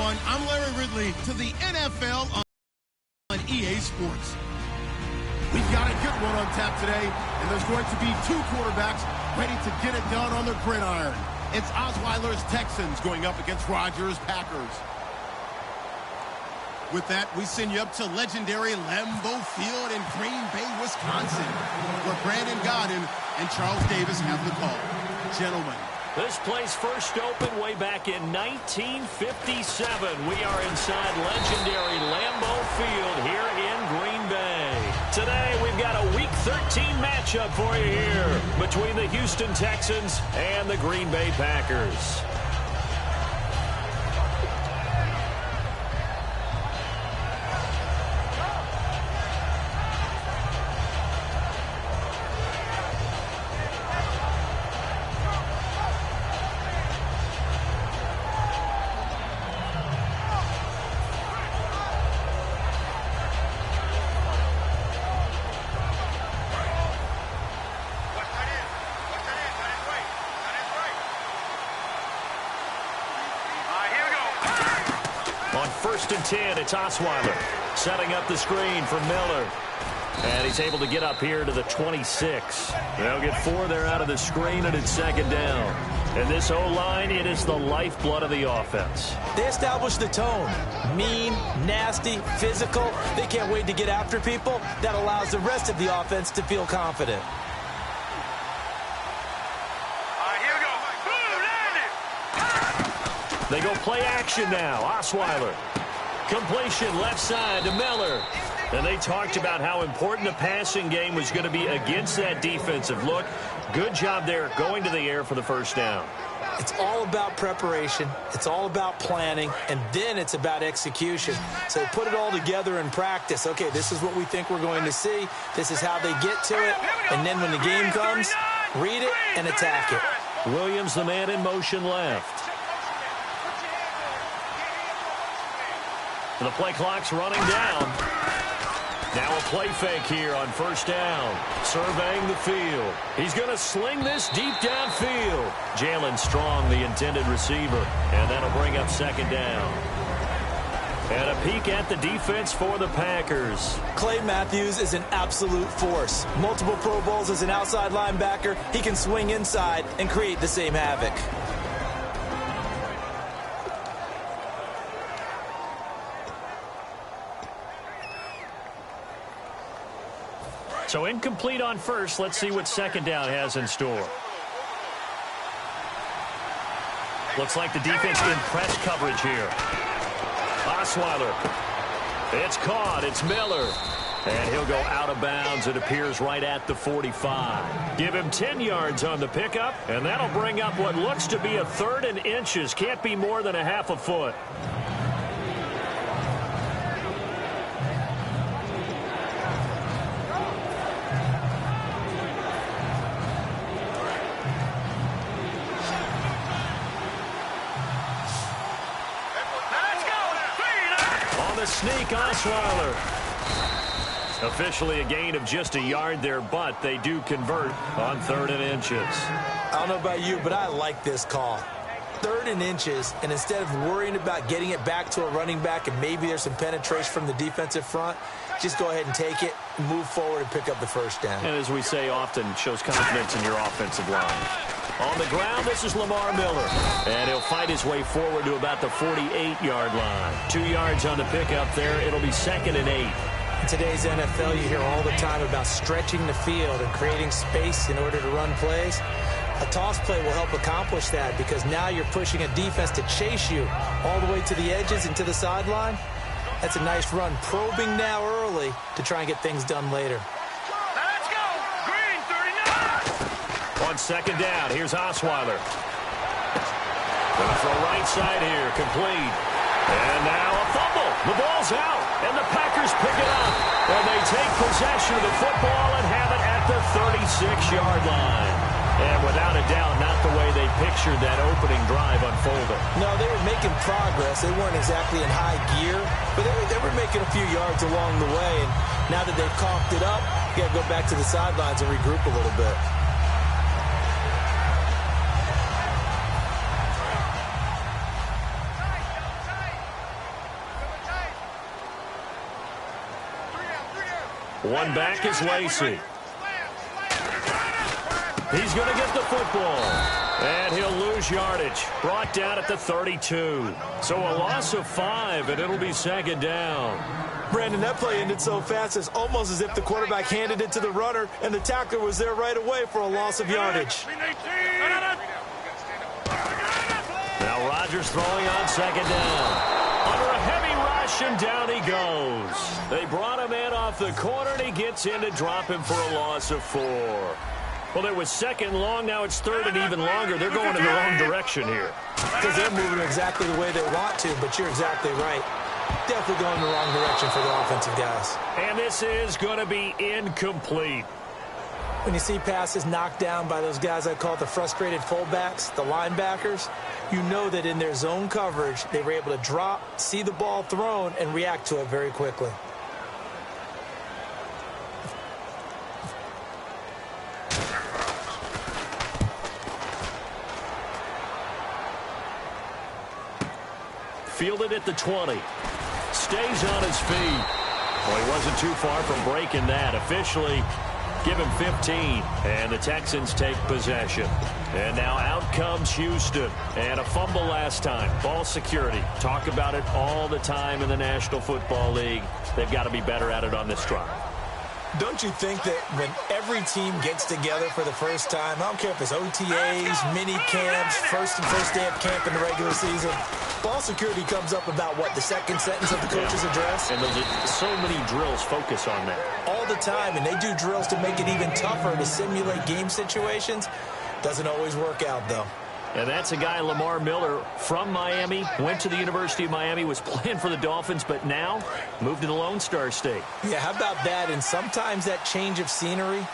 everyone. I'm Larry Ridley to the NFL on EA Sports. We've got a good one on tap today, and there's going to be two quarterbacks ready to get it done on the gridiron. It's Osweiler's Texans going up against Rodgers' Packers. With that, we send you up to legendary Lambeau Field in Green Bay, Wisconsin, where Brandon Gaudin and Charles Davis have the call. Gentlemen. This place first opened way back in 1957. We are inside legendary Lambeau Field here in Green Bay. Today, we've got a Week 13 matchup for you here between the Houston Texans and the Green Bay Packers. First and 10, it's Osweiler setting up the screen for Miller. And he's able to get up here to the 26. They'll get 4 there out of the screen, and it's second down. And this O-line, it is the lifeblood of the offense. They established the tone. Mean, nasty, physical. They can't wait to get after people. That allows the rest of the offense to feel confident. They go play action now. Osweiler. Completion left side to Miller. And they talked about how important the passing game was going to be against that defensive look. Good job there going to the air for the first down. It's all about preparation. It's all about planning. And then it's about execution. So put it all together in practice. Okay, this is what we think we're going to see. This is how they get to it. And then when the game comes, read it and attack it. Williams, the man in motion left. The play clock's running down. Now a play fake here on first down. Surveying the field. He's going to sling this deep downfield. Jalen Strong, the intended receiver. And that'll bring up second down. And a peek at the defense for the Packers. Clay Matthews is an absolute force. Multiple Pro Bowls as an outside linebacker. He can swing inside and create the same havoc. So incomplete on first. Let's see what second down has in store. Looks like the defense in press coverage here. Osweiler. It's caught. It's Miller. And he'll go out of bounds, it appears, right at the 45. Give him 10 yards on the pickup, and that'll bring up what looks to be a 3rd and inches. Can't be more than a half a foot. Sneak Osweiler. Officially a gain of just a yard there, but they do convert on 3rd and inches. I don't know about you, but I like this call. 3rd and inches, and instead of worrying about getting it back to a running back and maybe there's some penetration from the defensive front, just go ahead and take it, move forward, and pick up the first down. And as we say often, shows confidence in your offensive line. On the ground, this is Lamar Miller. And he'll fight his way forward to about the 48-yard line. 2 yards on the pickup there. It'll be 2nd and 8. In today's NFL, you hear all the time about stretching the field and creating space in order to run plays. A toss play will help accomplish that because now you're pushing a defense to chase you all the way to the edges and to the sideline. That's a nice run, probing now early to try and get things done later. Let's go! Green, 39! On second down, here's Osweiler. Gonna throw right side here, complete. And now a fumble. The ball's out, and the Packers pick it up. And they take possession of the football and have it at the 36-yard line. And without a doubt, not the way they pictured that opening drive unfolding. No, they were making progress. They weren't exactly in high gear, but they were making a few yards along the way. And now that they've coughed it up, you got to go back to the sidelines and regroup a little bit. One back is Lacey. He's going to get the football. And he'll lose yardage. Brought down at the 32. So a loss of 5, and it'll be second down. Brandon, that play ended so fast, it's almost as if the quarterback handed it to the runner, and the tackler was there right away for a loss of yardage. Now Rodgers throwing on second down. Under a heavy rush, and down he goes. They brought him in off the corner, and he gets in to drop him for a loss of 4. Well, it was second long. Now it's third and even longer. They're going in the wrong direction here. Because they're moving exactly the way they want to, but you're exactly right. Definitely going in the wrong direction for the offensive guys. And this is going to be incomplete. When you see passes knocked down by those guys I call the frustrated fullbacks, the linebackers, you know that in their zone coverage, they were able to drop, see the ball thrown, and react to it very quickly. Fielded at the 20. Stays on his feet. Well, he wasn't too far from breaking that. Officially, give him 15. And the Texans take possession. And now out comes Houston. And a fumble last time. Ball security. Talk about it all the time in the National Football League. They've got to be better at it on this drive. Don't you think that when every team gets together for the first time, I don't care if it's OTAs, mini camps, first day of camp in the regular season, ball security comes up about, what, the second sentence of the coach's address? And so many drills focus on that. All the time, and they do drills to make it even tougher to simulate game situations. Doesn't always work out, though. And that's a guy, Lamar Miller, from Miami, went to the University of Miami, was playing for the Dolphins, but now moved to the Lone Star State. Yeah, how about that? And sometimes that change of scenery,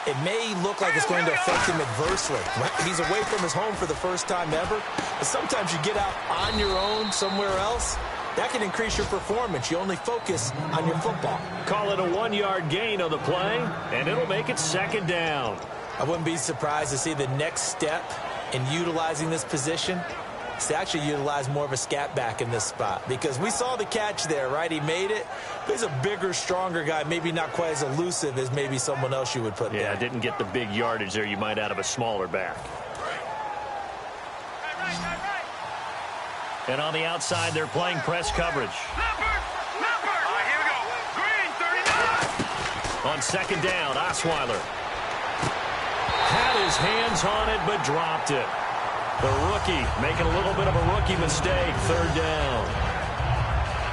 it may look like it's going to affect him adversely. He's away from his home for the first time ever, but sometimes you get out on your own somewhere else, that can increase your performance. You only focus on your football. Call it a 1-yard gain on the play, and it'll make it second down. I wouldn't be surprised to see the next step in utilizing this position is to actually utilize more of a scat back in this spot, because we saw the catch there, right? He made it. He's a bigger, stronger guy, maybe not quite as elusive as maybe someone else you would put there. Yeah, didn't get the big yardage there you might out of a smaller back. And on the outside, they're playing press coverage. Here we go. Green, 39. On second down, Osweiler had his hands on it, but dropped it. The rookie making a little bit of a rookie mistake, third down.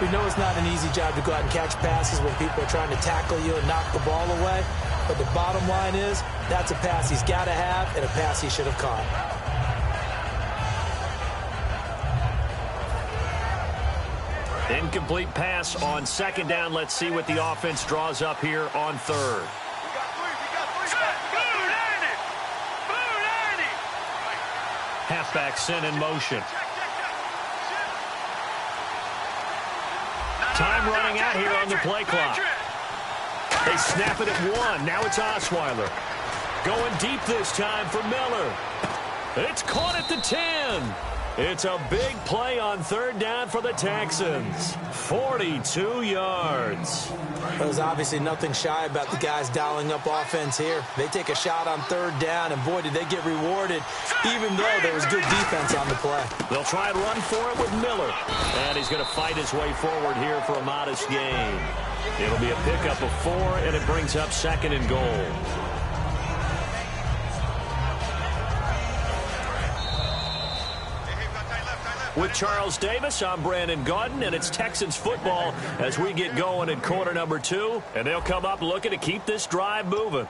We know it's not an easy job to go out and catch passes when people are trying to tackle you and knock the ball away. But the bottom line is, that's a pass he's got to have and a pass he should have caught. Incomplete pass on second down. Let's see what the offense draws up here on third. Halfback sent in motion. Time running out here on the play clock. They snap it at 1. Now it's Osweiler. Going deep this time for Miller. It's caught at the 10. It's a big play on third down for the Texans. 42 yards. There's obviously nothing shy about the guys dialing up offense here. They take a shot on third down, and boy, did they get rewarded, even though there was good defense on the play. They'll try and run for it with Miller. And he's going to fight his way forward here for a modest gain. It'll be a pickup of 4, and it brings up second and goal. With Charles Davis, I'm Brandon Gaudin, and it's Texans football as we get going in quarter number 2. And they'll come up looking to keep this drive moving.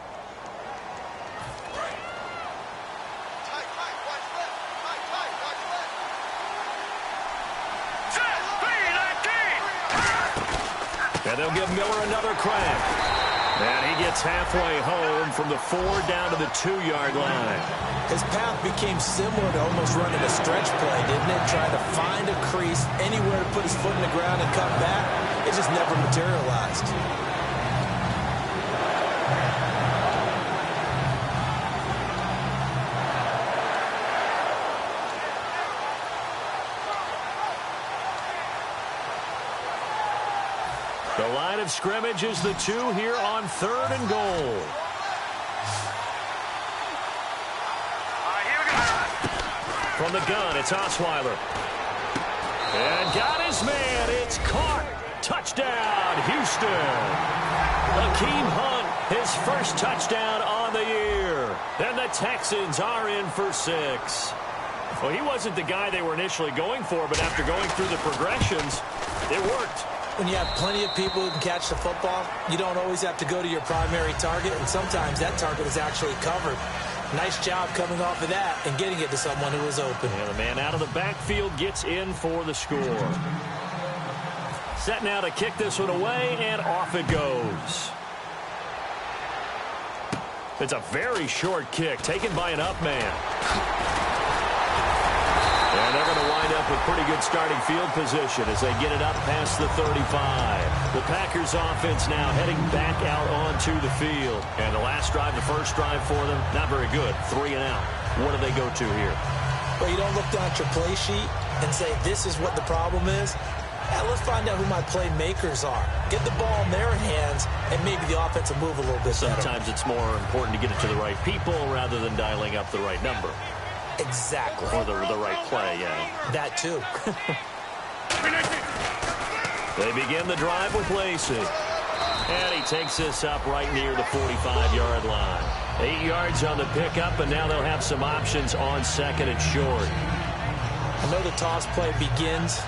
And they'll give Miller another crack. And he gets halfway home from the 4 down to the 2-yard line. His path became similar to almost running a stretch play, didn't it? Trying to find a crease, anywhere to put his foot in the ground and cut back. It just never materialized. The line line of scrimmage is the 2 here on 3rd and goal. Here we go. From the gun, it's Osweiler. And got his man. It's caught. Touchdown, Houston. Akeem Hunt, his first touchdown on the year. And the Texans are in for 6. Well, he wasn't the guy they were initially going for, but after going through the progressions, it worked. When you have plenty of people who can catch the football, you don't always have to go to your primary target, and sometimes that target is actually covered. Nice job coming off of that and getting it to someone who was open. And the man out of the backfield gets in for the score. Set now to kick this one away, and off it goes. It's a very short kick taken by an up man. And they're going to wind up with pretty good starting field position as they get it up past the 35. The Packers offense now heading back out onto the field. And the last drive, the first drive for them, not very good. 3 and out. What do they go to here? Well, you don't look down at your play sheet and say, this is what the problem is. Let's find out who my playmakers are. Get the ball in their hands, and maybe the offense will move a little bit better. Sometimes it's more important to get it to the right people rather than dialing up the right number. Exactly. Or the right play, yeah. That too. They begin the drive with Lacey. And he takes this up right near the 45-yard line. 8 yards on the pickup, and now they'll have some options on 2nd and short. I know the toss play begins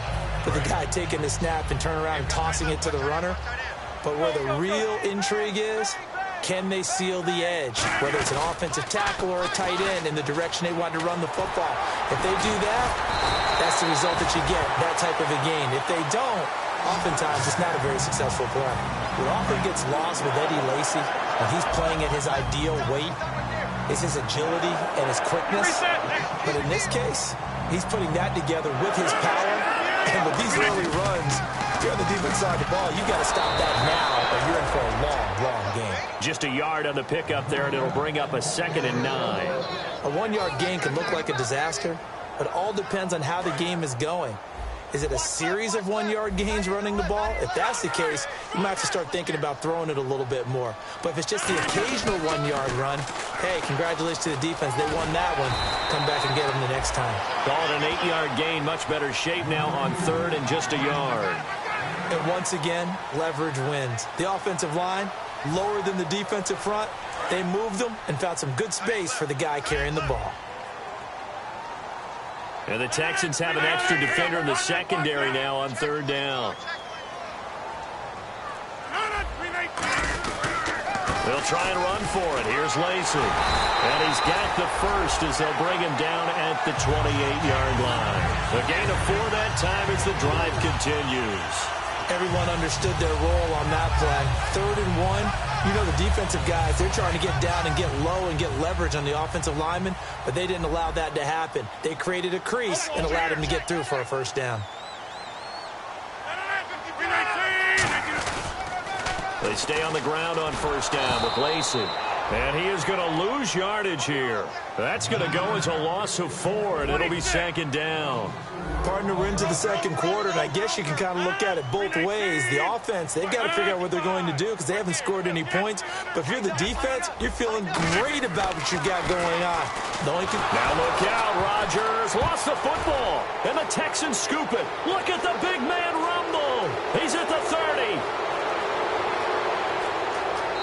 with the guy taking the snap and turn around and tossing it to the runner. But where the real intrigue is, can they seal the edge? Whether it's an offensive tackle or a tight end in the direction they want to run the football. If they do that, that's the result that you get, that type of a gain. If they don't, oftentimes it's not a very successful play. What often gets lost with Eddie Lacy when he's playing at his ideal weight is his agility and his quickness. But in this case, he's putting that together with his power. And with these early runs, if you're on the defense side of the ball, you've got to stop that now or you're in for a long, long game. Just a yard on the pickup there, and it'll bring up a 2nd and 9. A 1-yard gain can look like a disaster, but it all depends on how the game is going. Is it a series of 1-yard gains running the ball? If that's the case, you might have to start thinking about throwing it a little bit more. But if it's just the occasional 1-yard run, hey, congratulations to the defense. They won that one. Come back and get them the next time. Call it an 8-yard gain. Much better shape now on 3rd and just a yard. And once again, leverage wins. The offensive line, lower than the defensive front. They moved them and found some good space for the guy carrying the ball. And the Texans have an extra defender in the secondary now on 3rd down. They'll try and run for it. Here's Lacey. And he's got the first as they'll bring him down at the 28-yard line. A gain of 4 that time as the drive continues. Everyone understood their role on that play. 3rd and 1. You know the defensive guys, they're trying to get down and get low and get leverage on the offensive lineman, but they didn't allow that to happen. They created a crease and allowed him to get through for a first down. They stay on the ground on 1st down with Lacey. And he is going to lose yardage here. That's going to go as a loss of 4, and it'll be 2nd down. Partner, we're into the 2nd quarter, and I guess you can kind of look at it both ways. The offense, they've got to figure out what they're going to do because they haven't scored any points. But if you're the defense, you're feeling great about what you got going on. Now look out, Rodgers lost the football, and the Texans scoop it. Look at the big man rumble. He's at the 30.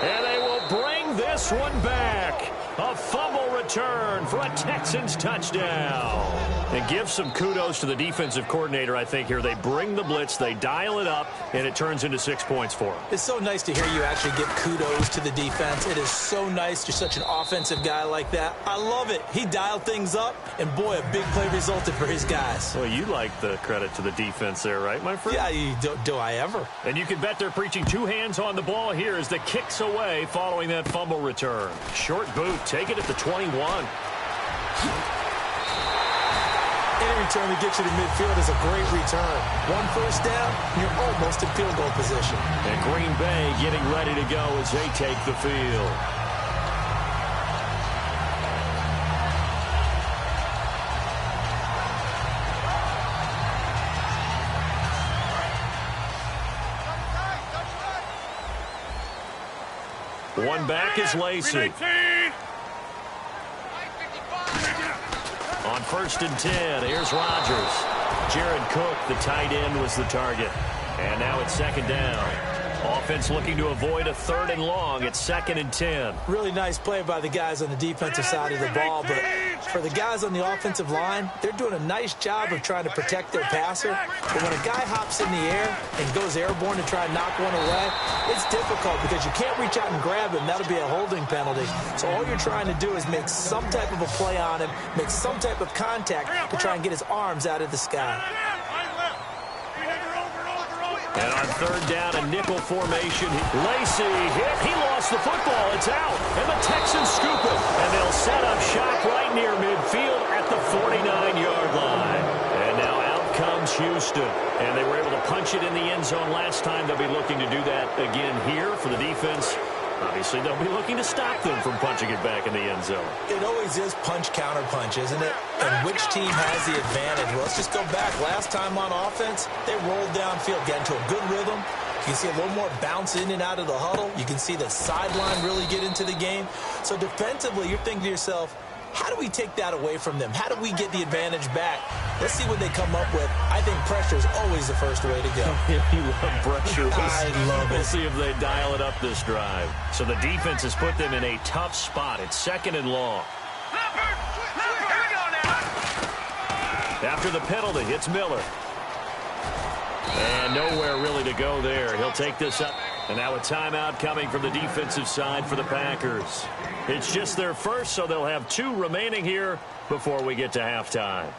And they will bring this one back. A fumble return for a Texans touchdown. And give some kudos to the defensive coordinator, I think, here. They bring the blitz, they dial it up, and it turns into 6 points for them. It's so nice to hear you actually give kudos to the defense. It is so nice. You're such an offensive guy like that. I love it. He dialed things up, and boy, a big play resulted for his guys. Well, you like the credit to the defense there, right, my friend? Yeah, do I ever? And you can bet they're preaching 2 hands on the ball here as the kick's away following that fumble return. Short boot, take it at the 21. Any return that gets you to midfield is a great return. 1 first down, you're almost in field goal position. And Green Bay getting ready to go as they take the field. One back is Lacey. On 1st and 10, here's Rodgers. Jared Cook, the tight end, was the target. And now it's 2nd down. Offense looking to avoid a 3rd and long. It's 2nd and 10. Really nice play by the guys on the defensive side of the ball, but for the guys on the offensive line, they're doing a nice job of trying to protect their passer. But when a guy hops in the air and goes airborne to try and knock one away, it's difficult because you can't reach out and grab him. That'll be a holding penalty. So all you're trying to do is make some type of a play on him, make some type of contact to try and get his arms out of the sky. And on 3rd down, a nickel formation. Lacey hit. He lost the football. It's out. And the Texans scoop it. And they'll set up shop right near midfield at the 49-yard line. And now out comes Houston. And they were able to punch it in the end zone last time. They'll be looking to do that again here for the defense. Obviously, they'll be looking to stop them from punching it back in the end zone. It always is punch-counter-punch, isn't it? And which team has the advantage? Well, let's just go back. Last time on offense, they rolled downfield, get into a good rhythm. You can see a little more bounce in and out of the huddle. You can see the sideline really get into the game. So defensively, you're thinking to yourself, how do we take that away from them? How do we get the advantage back? Let's see what they come up with. I think pressure is always the first way to go. You love pressure. I love it. We'll see if they dial it up this drive. So the defense has put them in a tough spot. It's 2nd and long. After the penalty, it's Miller. And nowhere really to go there. He'll take this up. And now a timeout coming from the defensive side for the Packers. It's just their first, so they'll have 2 remaining here before we get to halftime.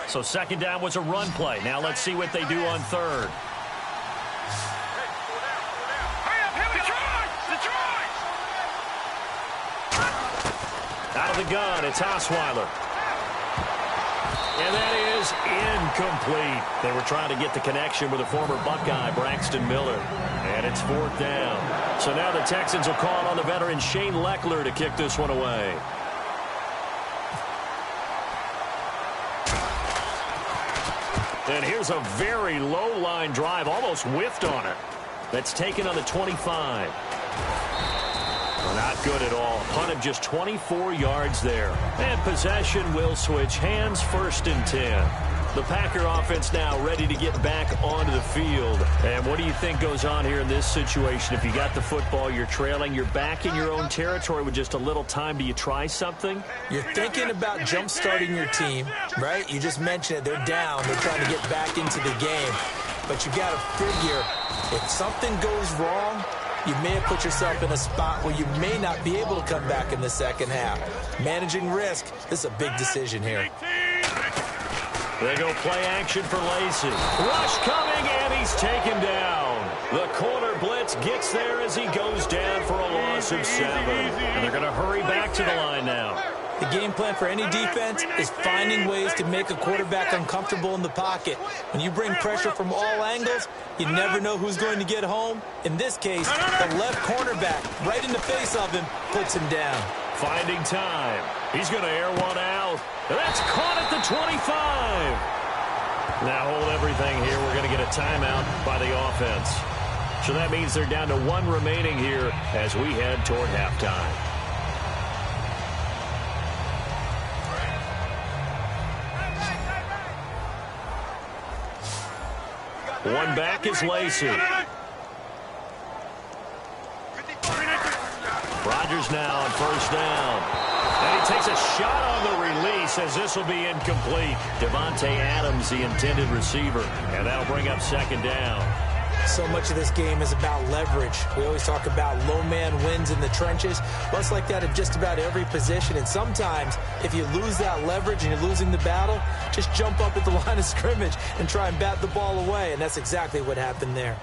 So 2nd down was a run play. Now let's see what they do on 3rd. Out of the gun, it's Osweiler. And that is incomplete. They were trying to get the connection with a former Buckeye, Braxton Miller. And it's 4th down. So now the Texans will call on the veteran Shane Leckler to kick this one away. And here's a very low line drive, almost whiffed on it. That's taken on the 25. Not good at all. Punt of just 24 yards there. And possession will switch hands, 1st and 10. The Packer offense now ready to get back onto the field. And what do you think goes on here in this situation? If you got the football, you're trailing, you're back in your own territory with just a little time. Do you try something? You're thinking about jump-starting your team, right? You just mentioned it. They're down. They're trying to get back into the game. But you got to figure, if something goes wrong, you may have put yourself in a spot where you may not be able to come back in the second half. Managing risk, this is a big decision here. They go play action for Lacey. Rush coming, and he's taken down. The corner blitz gets there as he goes down for a loss of 7. And they're going to hurry back to the line now. The game plan for any defense is finding ways to make a quarterback uncomfortable in the pocket. When you bring pressure from all angles, you never know who's going to get home. In this case, the left cornerback, right in the face of him, puts him down. Finding time. He's going to air one out. That's caught at the 25. Now hold everything here. We're going to get a timeout by the offense. So that means they're down to 1 remaining here as we head toward halftime. One back is Lacey. Rodgers now on 1st down. And he takes a shot on the release as this will be incomplete. Devontae Adams, the intended receiver. And that'll bring up 2nd down. So much of this game is about leverage. We always talk about low man wins in the trenches. Well, it's like that at just about every position. And sometimes, if you lose that leverage and you're losing the battle, just jump up at the line of scrimmage and try and bat the ball away. And that's exactly what happened there.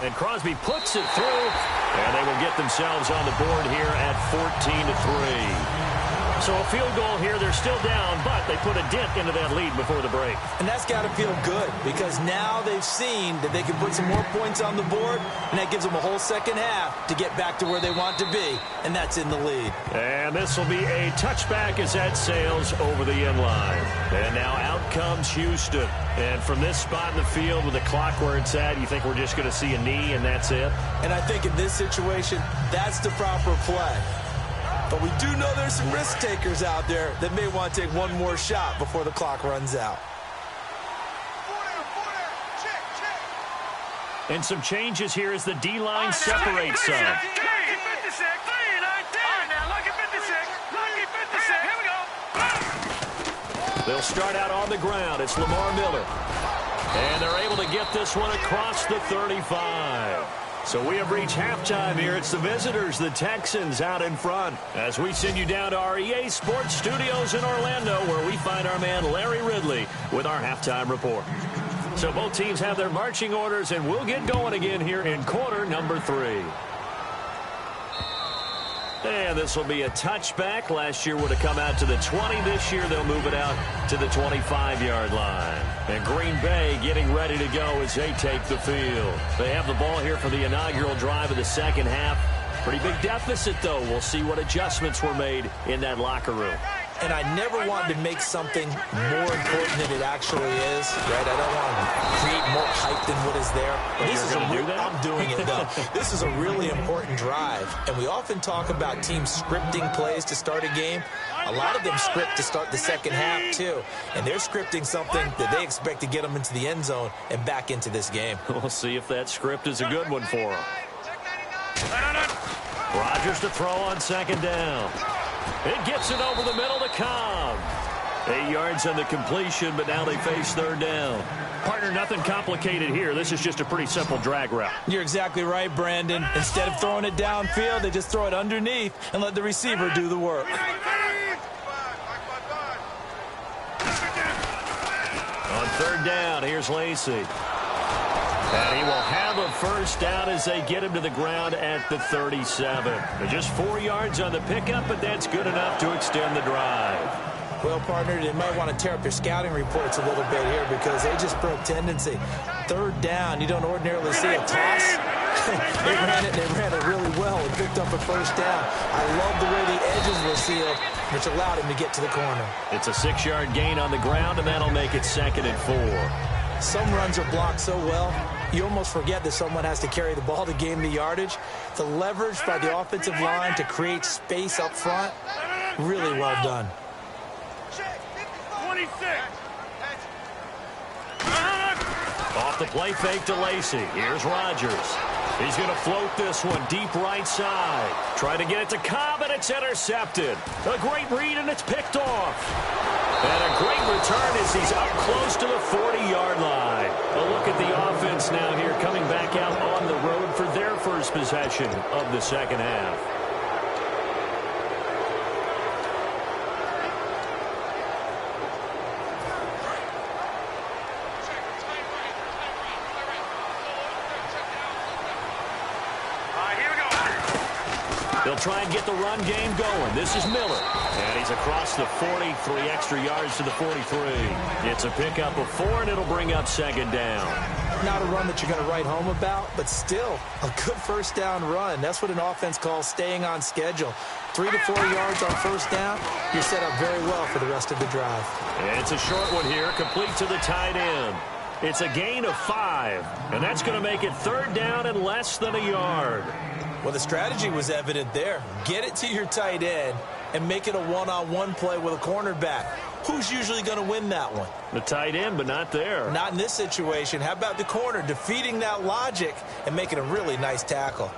And Crosby puts it through, and they will get themselves on the board here at 14-3. So a field goal here. They're still down, but they put a dent into that lead before the break. And that's got to feel good because now they've seen that they can put some more points on the board, and that gives them a whole second half to get back to where they want to be, and that's in the lead. And this will be a touchback as that sails over the end line. And now out comes Houston. And from this spot in the field with the clock where it's at, you think we're just going to see a knee and that's it? And I think in this situation, that's the proper play. But we do know there's some risk takers out there that may want to take one more shot before the clock runs out. And some changes here as the D-line separates some. They'll start out on the ground. It's Lamar Miller. And they're able to get this one across the 35. So we have reached halftime here. It's the visitors, the Texans, out in front. As we send you down to our EA Sports Studios in Orlando, where we find our man Larry Ridley with our halftime report. So both teams have their marching orders, and we'll get going again here in quarter number 3. And this will be a touchback. Last year would have come out to the 20. This year they'll move it out to the 25-yard line. And Green Bay getting ready to go as they take the field. They have the ball here for the inaugural drive of the second half. Pretty big deficit, though. We'll see what adjustments were made in that locker room. And I never wanted to make something more important than it actually is, right? I don't want to create more hype than what is there. I'm doing it, though. This is a really important drive. And we often talk about teams scripting plays to start a game. A lot of them script to start the second half, too. And they're scripting something that they expect to get them into the end zone and back into this game. We'll see if that script is a good one for them. Rodgers to throw on second down. It gets it over the middle to Cobb. 8 yards on the completion, but now they face third down. Partner, nothing complicated here. This is just a pretty simple drag route. You're exactly right, Brandon. Instead of throwing it downfield, they just throw it underneath and let the receiver do the work. On third down, here's Lacy. And he will have a first down as they get him to the ground at the 37. They're just 4 yards on the pickup, but that's good enough to extend the drive. Well, partner, they might want to tear up their scouting reports a little bit here because they just broke tendency. Third down, you don't ordinarily see a toss. They ran it really well and picked up a first down. I love the way the edges were sealed, which allowed him to get to the corner. It's a 6-yard gain on the ground, and that'll make it 2nd and 4. Some runs are blocked so well, you almost forget that someone has to carry the ball to gain the yardage. The leverage by the offensive line to create space up front, really well done. 26. Off the play fake to Lacy. Here's Rodgers. He's going to float this one deep right side. Try to get it to Cobb, and it's intercepted. A great read, and it's picked off. And a great return as he's up close to the 40-yard line. A look at the offense now here coming back out on the road for their first possession of the second half. They'll try and get the run game going. This is Miller. And he's across the 40, 3 extra yards to the 43. It's a pickup of 4, and it'll bring up second down. Not a run that you're going to write home about, but still a good first down run. That's what an offense calls staying on schedule. 3 to 4 yards on first down, you're set up very well for the rest of the drive. And it's a short one here, complete to the tight end. It's a gain of 5, and that's going to make it third down and less than a yard. Well, the strategy was evident there. Get it to your tight end and make it a one-on-one play with a cornerback. Who's usually going to win that one? The tight end, but not there. Not in this situation. How about the corner defeating that logic and making a really nice tackle?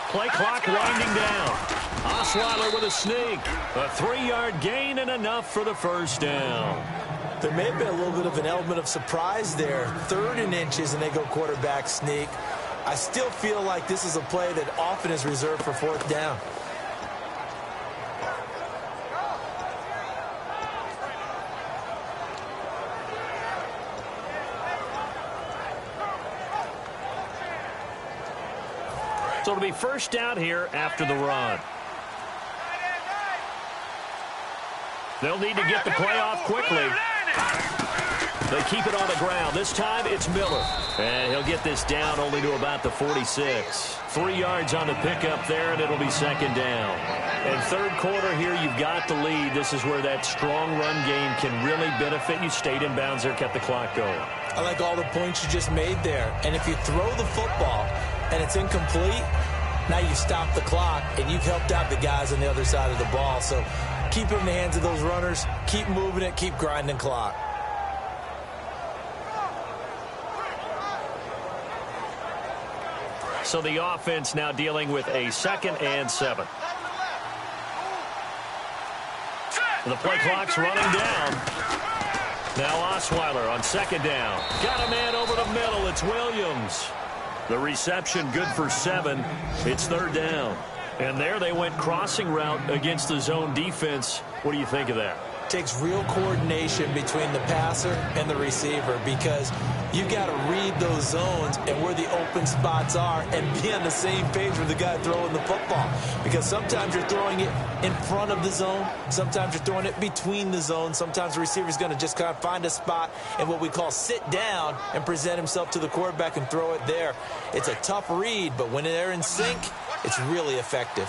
Play clock winding down. Osweiler with a sneak. A 3-yard gain and enough for the first down. There may have been a little bit of an element of surprise there. 3rd and inches, and they go quarterback sneak. I still feel like this is a play that often is reserved for 4th down. So it'll be first down here after the run. They'll need to get the play off quickly. They keep it on the ground. This time it's Miller. And he'll get this down only to about the 46. 3 yards on the pickup there, and it'll be second down. And third quarter here, you've got the lead. This is where that strong run game can really benefit you. Stayed in bounds there, kept the clock going. I like all the points you just made there. And if you throw the football and it's incomplete, now you stop the clock, and you've helped out the guys on the other side of the ball. So keep it in the hands of those runners. Keep moving it. Keep grinding clock. So the offense now dealing with a 2nd and 7. The play clock's running down. Now Osweiler on 2nd down. Got a man over the middle. It's Williams. The reception good for 7. It's 3rd down. And there they went crossing route against the zone defense. What do you think of that? Takes real coordination between the passer and the receiver, because you've got to read those zones and where the open spots are and be on the same page with the guy throwing the football. Because sometimes you're throwing it in front of the zone. Sometimes you're throwing it between the zones. Sometimes the receiver's going to just kind of find a spot and what we call sit down and present himself to the quarterback and throw it there. It's a tough read, but when they're in sync, it's really effective.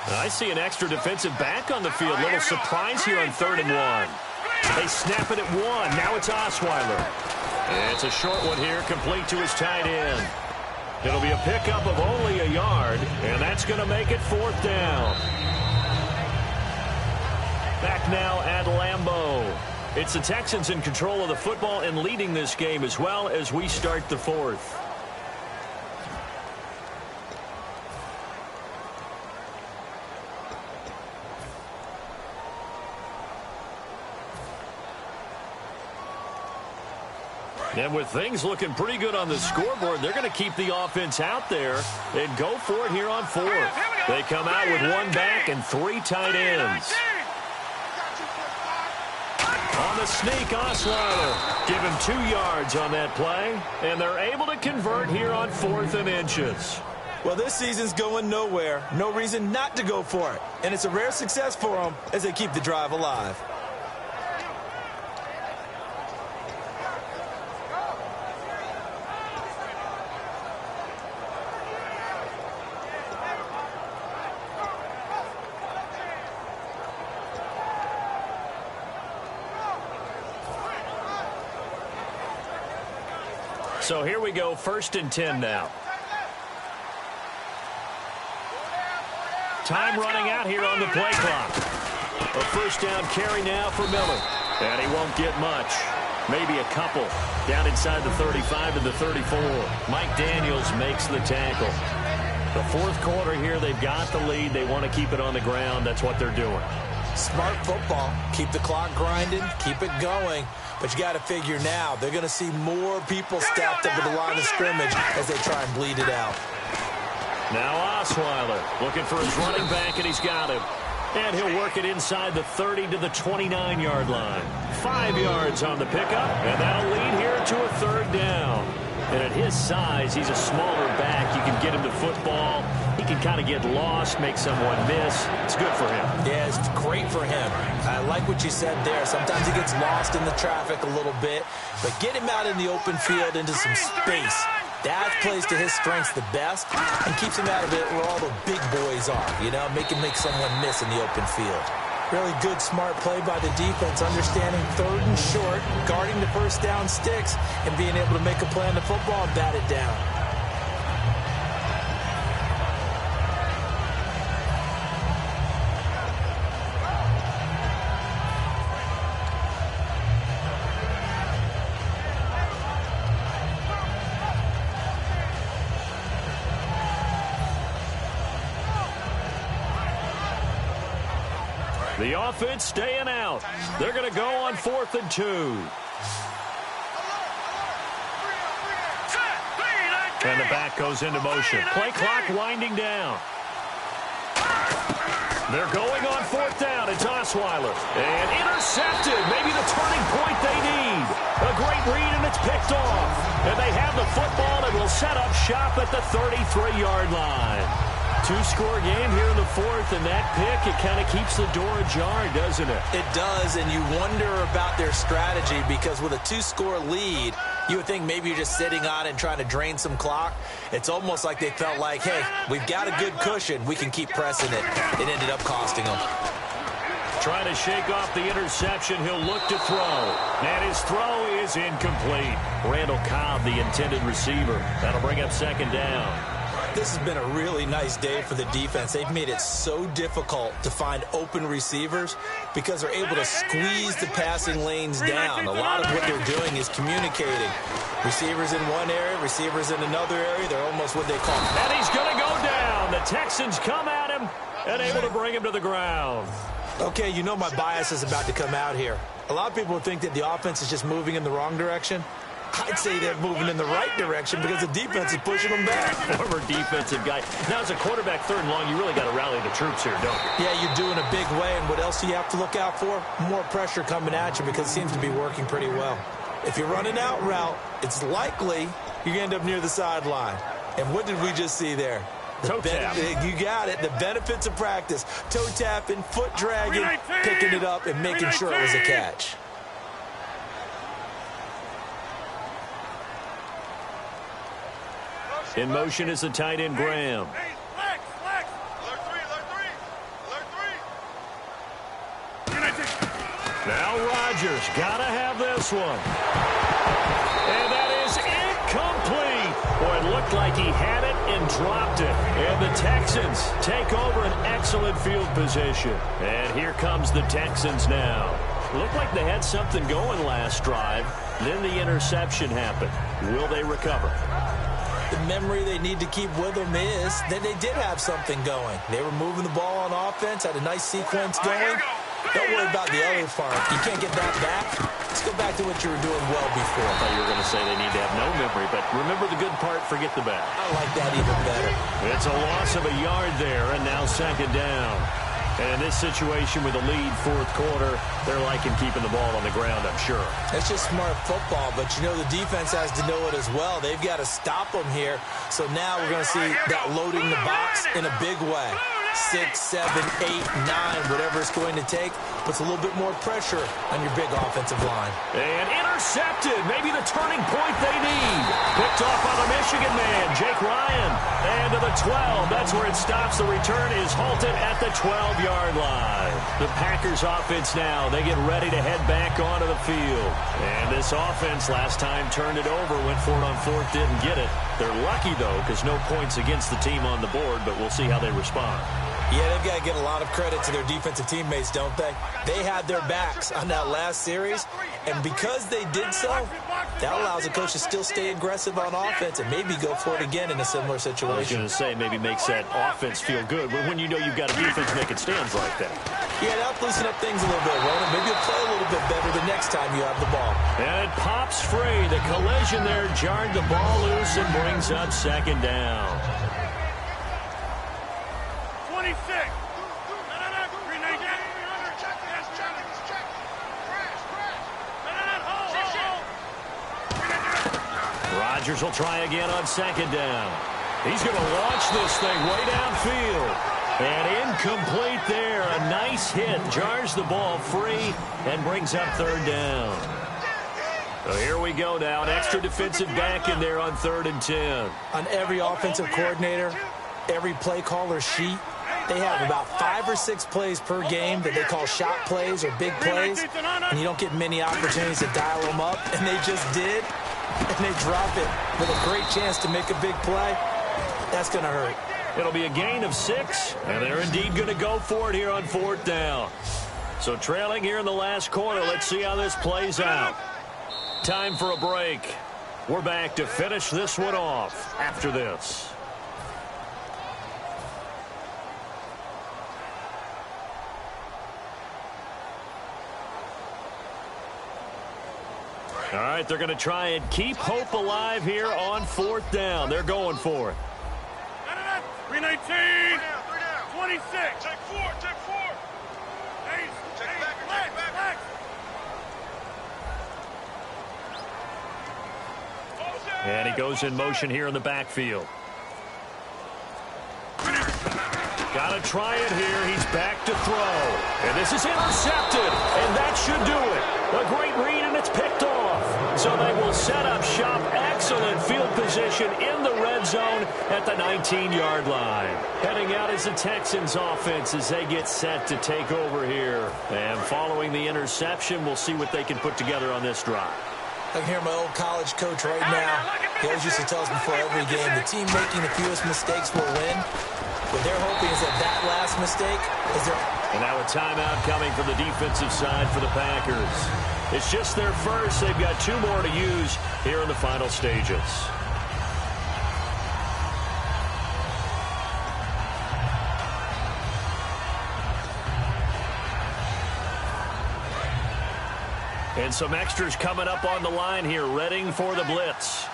I see an extra defensive back on the field. Little surprise here on 3rd and 1. They snap it at 1. Now it's Osweiler. And it's a short one here, complete to his tight end. It'll be a pickup of only a yard, and that's going to make it 4th down. Back now at Lambeau. It's the Texans in control of the football and leading this game as well as we start the 4th. And with things looking pretty good on the scoreboard, they're going to keep the offense out there and go for it here on 4th. They come out with 1 back and 3 tight ends. On the sneak, Osweiler. Give him 2 yards on that play, and they're able to convert here on 4th and inches. Well, this season's going nowhere. No reason not to go for it. And it's a rare success for them as they keep the drive alive. So here we go, 1st and 10 now. Time running out here on the play clock. A 1st down carry now for Miller. And he won't get much. Maybe a couple. Down inside the 35 to the 34. Mike Daniels makes the tackle. The 4th quarter here, they've got the lead. They want to keep it on the ground. That's what they're doing. Smart football. Keep the clock grinding. Keep it going. But you got to figure now, they're going to see more people stacked up at the line of scrimmage as they try and bleed it out. Now Osweiler looking for his running back, and he's got him. And he'll work it inside the 30 to the 29-yard line. 5 yards on the pickup, and that'll lead here to a 3rd down. And at his size, he's a smaller back. You can get him the football. He can kind of get lost, make someone miss. It's good for him. Yeah, it's great for him. I like what you said there. Sometimes he gets lost in the traffic a little bit, but get him out in the open field into some space. That plays to his strengths the best and keeps him out of it where all the big boys are, you know, make someone miss in the open field. Really good, smart play by the defense, understanding 3rd and short, guarding the 1st down sticks, and being able to make a play on the football and bat it down. The offense staying out. They're going to go on 4th and 2. And the back goes into motion. Play clock winding down. They're going on 4th down. It's Osweiler. And intercepted. Maybe the turning point they need. A great read, and it's picked picked off. And they have the football and will set up shop at the 33-yard line. Two-score game here in the fourth, and that pick, it kind of keeps the door ajar, doesn't it? It does, and you wonder about their strategy because with a two-score lead, you would think maybe you're just sitting on it and trying to drain some clock. It's almost like they felt like, hey, we've got a good cushion. We can keep pressing it. It ended up costing them. Trying to shake off the interception. He'll look to throw. And his throw is incomplete. Randall Cobb, the intended receiver. That'll bring up second down. This has been a really nice day for the defense. They've made it so difficult to find open receivers because they're able to squeeze the passing lanes down. A lot of what they're doing is communicating. Receivers in one area, receivers in another area. They're almost what they call. And he's going to go down. The Texans come at him and able to bring him to the ground. Okay, you know my bias is about to come out here. A lot of people think that the offense is just moving in the wrong direction. I'd say they're moving in the right direction because the defense is pushing them back. Former defensive guy. Now, as a quarterback, third and long, you really got to rally the troops here, don't you? Yeah, you do in a big way. And what else do you have to look out for? More pressure coming at you because it seems to be working pretty well. If you're running out route, it's likely you're going to end up near the sideline. And what did we just see there? Toe tap. You got it. The benefits of practice. Toe tapping, foot dragging, picking it up, and making sure it was a catch. In motion is the tight end, Graham. Now Rodgers got to have this one. And that is incomplete. Boy, it looked like he had it and dropped it. And the Texans take over an excellent field position. And here comes the Texans now. Looked like they had something going last drive. Then the interception happened. Will they recover? The memory they need to keep with them is that they did have something going. They were moving the ball on offense, had a nice sequence going. Don't worry about the other part. You can't get that back. Let's go back to what you were doing well before. I thought you were going to say they need to have no memory, but remember the good part, forget the bad. I like that even better. It's a loss of a yard there, and now second down. And in this situation with a lead fourth quarter, they're liking keeping the ball on the ground, I'm sure. It's just smart football, but you know the defense has to know it as well. They've got to stop them here. So now we're going to see that loading the box in a big way. 6, 7, 8, 9, whatever it's going to take, puts a little bit more pressure on your big offensive line. And intercepted, maybe the turning point they need. Picked off by the Michigan man, Jake Ryan. And to the 12, that's where it stops. The return is halted at the 12-yard line. The Packers offense now, they get ready to head back onto the field. And this offense last time turned it over, went for it on fourth, didn't get it. They're lucky, though, because no points against the team on the board, but we'll see how they respond. Yeah, they've got to give a lot of credit to their defensive teammates, don't they? They had their backs on that last series, and because they did so, that allows the coach to still stay aggressive on offense and maybe go for it again in a similar situation. I was going to say, maybe makes that offense feel good when you know you've got a defense making stands like that. Yeah, that'll loosen up things a little bit, Ronan. Maybe you'll play a little bit better the next time you have the ball. And it pops free. The collision there jarred the ball loose and brings up second down. 26. Rodgers will try again on second down. He's going to launch this thing way downfield. And incomplete there. A nice hit. Jars the ball free and brings up third down. So here we go now. An extra defensive back in there on 3rd and 10. On every offensive coordinator, every play caller sheet, they have about 5 or 6 plays per game that they call shot plays or big plays, and you don't get many opportunities to dial them up, and they just did, and they drop it with a great chance to make a big play. That's going to hurt. It'll be a gain of 6, and they're indeed going to go for it here on 4th down. So trailing here in the last quarter, let's see how this plays out. Time for a break. We're back to finish this one off after this. All right, they're going to try and keep hope alive here on 4th down. They're going for it. 319. 26. Take 4. Take 4. Take back. And he goes in motion here in the backfield. Got to try it here. He's back to throw. And this is intercepted. And that should do it. A great read, and it's picked off. So they will set up shop. Excellent field position in the red zone at the 19-yard line. Heading out is the Texans offense as they get set to take over here. And following the interception, we'll see what they can put together on this drive. I can hear my old college coach right now. He always used to tell us before every game, the team making the fewest mistakes will win. What they're hoping is that last mistake is their... And now a timeout coming from the defensive side for the Packers. It's just their first. They've got 2 more to use here in the final stages. And some extras coming up on the line here, readying for the blitz.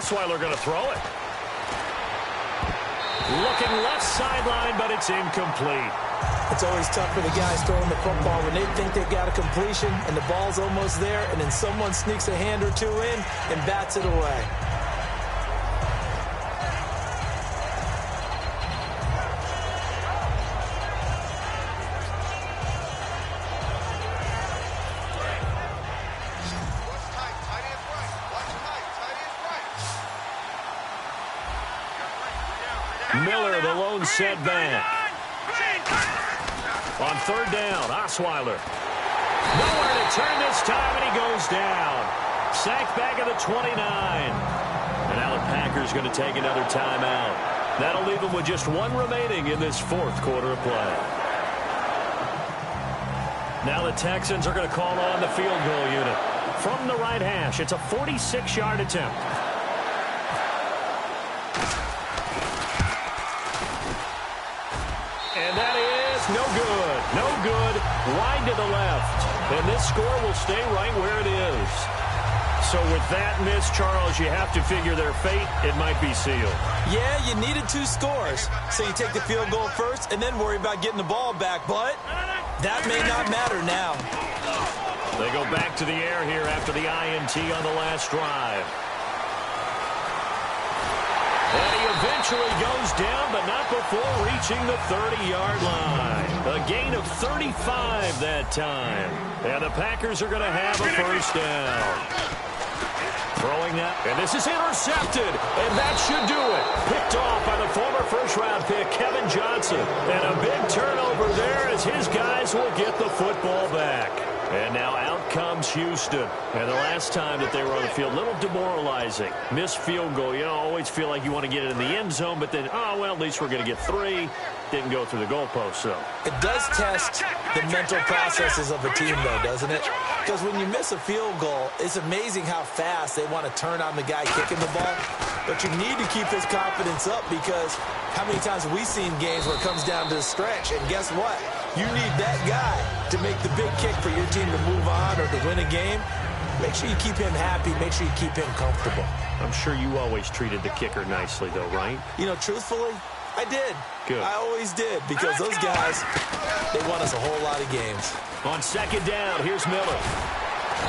Osweiler going to throw it. Looking left sideline, but it's incomplete. It's always tough for the guys throwing the football when they think they've got a completion and the ball's almost there, and then someone sneaks a hand or two in and bats it away. Miller, the lone setback. On third down, Osweiler. Nowhere to turn this time, and he goes down. Sacked back at the 29. And now the Packers going to take another timeout. That'll leave them with just 1 remaining in this 4th quarter of play. Now the Texans are going to call on the field goal unit. From the right hash, it's a 46-yard attempt. And that is no good. No good. Wide to the left. And this score will stay right where it is. So with that miss, Charles, you have to figure their fate. It might be sealed. Yeah, you needed 2 scores. So you take the field goal first and then worry about getting the ball back. But that may not matter now. They go back to the air here after the INT on the last drive. And he eventually goes down, but not before reaching the 30-yard line. A gain of 35 that time. And the Packers are going to have a first down. Throwing that, and this is intercepted, and that should do it. Picked off by the former first-round pick, Kevin Johnson. And a big turnover there as his guys will get the football back. And now out comes Houston. And the last time that they were on the field, a little demoralizing. Missed field goal. You know, always feel like you want to get it in the end zone, but then, oh, well, at least we're going to get 3. Didn't go through the goalpost, so. It does test the mental processes of a team, though, doesn't it? Because when you miss a field goal, it's amazing how fast they want to turn on the guy kicking the ball. But you need to keep his confidence up because how many times have we seen games where it comes down to the stretch? And guess what? You need that guy to make the big kick for your team to move on or to win a game. Make sure you keep him happy. Make sure you keep him comfortable. I'm sure you always treated the kicker nicely, though, right? You know, truthfully, I did. Good. I always did because those guys, they won us a whole lot of games. On second down, here's Miller.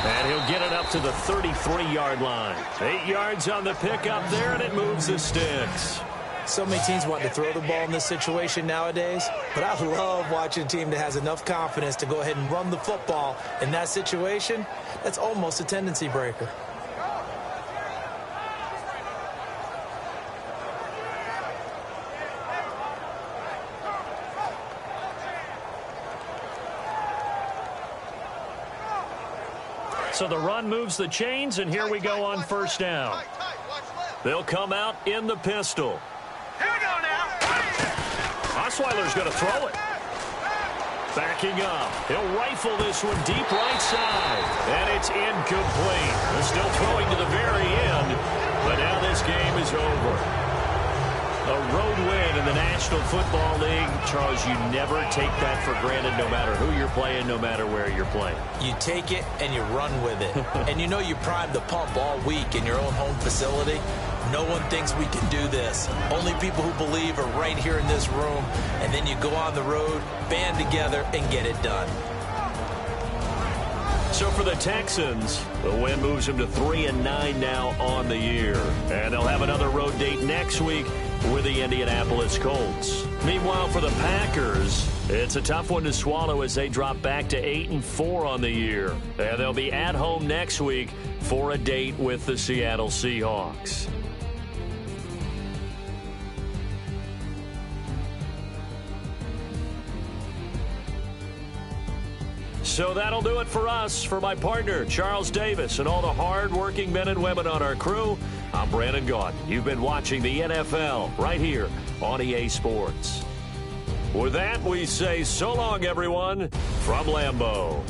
And he'll get it up to the 33-yard line. 8 yards on the pickup there, and it moves the sticks. So many teams want to throw the ball in this situation nowadays, but I love watching a team that has enough confidence to go ahead and run the football in that situation. That's almost a tendency breaker. So the run moves the chains, and here we go on first down. They'll come out in the pistol. Here we go now. Osweiler's going to throw it. Backing up. He'll rifle this one deep right side. And it's incomplete. They're still throwing to the very end, but now this game is over. A road win in the National Football League. Charles, you never take that for granted no matter who you're playing, no matter where you're playing. You take it and you run with it. And you know you primed the pump all week in your own home facility. No one thinks we can do this. Only people who believe are right here in this room. And then you go on the road, band together, and get it done. So for the Texans, the win moves them to 3-9 now on the year. And they'll have another road date next week with the Indianapolis Colts. Meanwhile, for the Packers, it's a tough one to swallow as they drop back to 8-4 on the year. And they'll be at home next week for a date with the Seattle Seahawks. So that'll do it for us. For my partner, Charles Davis, and all the hard-working men and women on our crew, I'm Brandon Gaudin. You've been watching the NFL right here on EA Sports. With that, we say so long, everyone, from Lambeau.